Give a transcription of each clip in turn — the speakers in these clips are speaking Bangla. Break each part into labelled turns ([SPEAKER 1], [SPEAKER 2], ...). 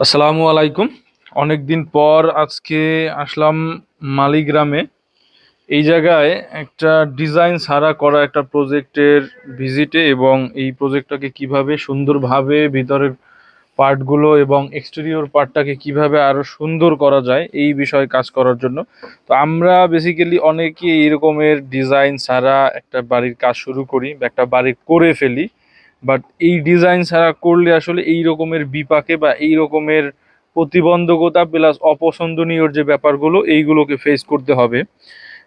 [SPEAKER 1] আসসালামু আলাইকুম। অনেকদিন পর আজকে আসলাম মালিগ্রামে। এই জায়গায় একটা ডিজাইন ছাড়া করা একটা প্রজেক্টের ভিজিটে, এবং এই প্রজেক্টটাকে কিভাবে সুন্দরভাবে ভিতরের পার্টগুলো এবং এক্সটেরিয়র পার্টটাকে কিভাবে আরো সুন্দর করা যায় এই বিষয়ে কাজ করার জন্য। তো আমরা বেসিক্যালি অনেকে এরকমের ডিজাইন ছাড়া একটা বাড়ির কাজ শুরু করি বা একটা বাড়ি করে ফেলি, বাট এই ডিজাইন ছাড়া করলে আসলে এই রকমের বিপাকে বা এই রকমের প্রতিবন্ধকতা প্লাস অপছন্দনীয় যে ব্যাপারগুলো এইগুলোকে ফেস করতে হবে।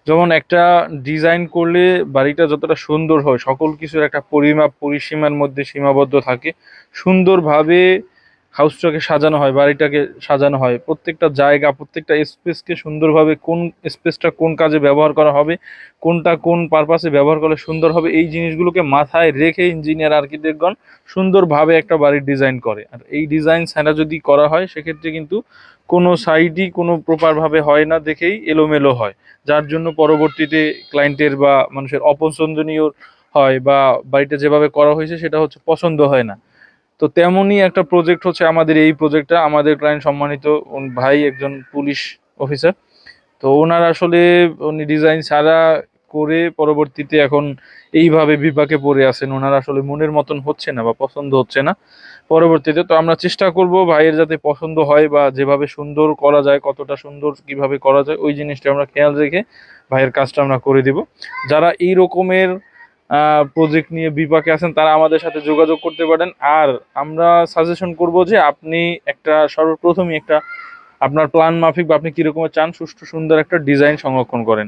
[SPEAKER 1] যেমন একটা ডিজাইন করলে বাড়িটা যতটা সুন্দর হয় সকল কিছুর একটা পরিমাপ পরিসীমার মধ্যে সীমাবদ্ধ থাকে, সুন্দরভাবে হাউসটাকে সাজানো হয়, বাড়িটাকে সাজানো হয়, প্রত্যেকটা জায়গা প্রত্যেকটা স্পেসকে সুন্দরভাবে কোন স্পেসটা কোন কাজে ব্যবহার করা হবে, কোনটা কোন পারপাসে ব্যবহার করলে সুন্দর হবে, এই জিনিসগুলোকে মাথায় রেখে ইঞ্জিনিয়ার আর্কিটেক্টগণ সুন্দরভাবে একটা বাড়ির ডিজাইন করে। আর এই ডিজাইন ছাড়া যদি করা হয় সেক্ষেত্রে কিন্তু কোনো সাইডই কোনো প্রপারভাবে হয় না, দেখেই এলোমেলো হয়, যার জন্য পরবর্তীতে ক্লায়েন্টের বা মানুষের অপছন্দনীয় হয়, বা বাড়িটা যেভাবে করা হয়েছে সেটা হচ্ছে পছন্দ হয় না। তো তেমনই একটা প্রজেক্ট হচ্ছে আমাদের এই প্রজেক্টটা। আমাদের ক্লায়েন্ট সম্মানিত ভাই একজন পুলিশ অফিসার। তো ওনার আসলে উনি ডিজাইন ছাড়া করে পরবর্তীতে এখন এইভাবে বিপাকে পড়ে আছেন, ওনার আসলে মনের মতন হচ্ছে না বা পছন্দ হচ্ছে না পরবর্তীতে। তো আমরা চেষ্টা করব ভাইয়ের যাতে পছন্দ হয় বা যেভাবে সুন্দর করা যায়, কতটা সুন্দর কিভাবে করা যায় ওই জিনিসটা আমরা খেয়াল রেখে ভাইয়ের কাজটা আমরা করে দিব। যারা এই রকমের প্রজেক্ট নিয়ে বিপাকে আছেন তারা আমাদের সাথে যোগাযোগ করতে পারেন। আর আমরা সাজেশন করব যে আপনি একটা সর্বপ্রথমই একটা আপনার প্ল্যান মাফিক বা আপনি কিরকম চান সুষ্ঠু সুন্দর একটা ডিজাইন সংরক্ষণ করেন।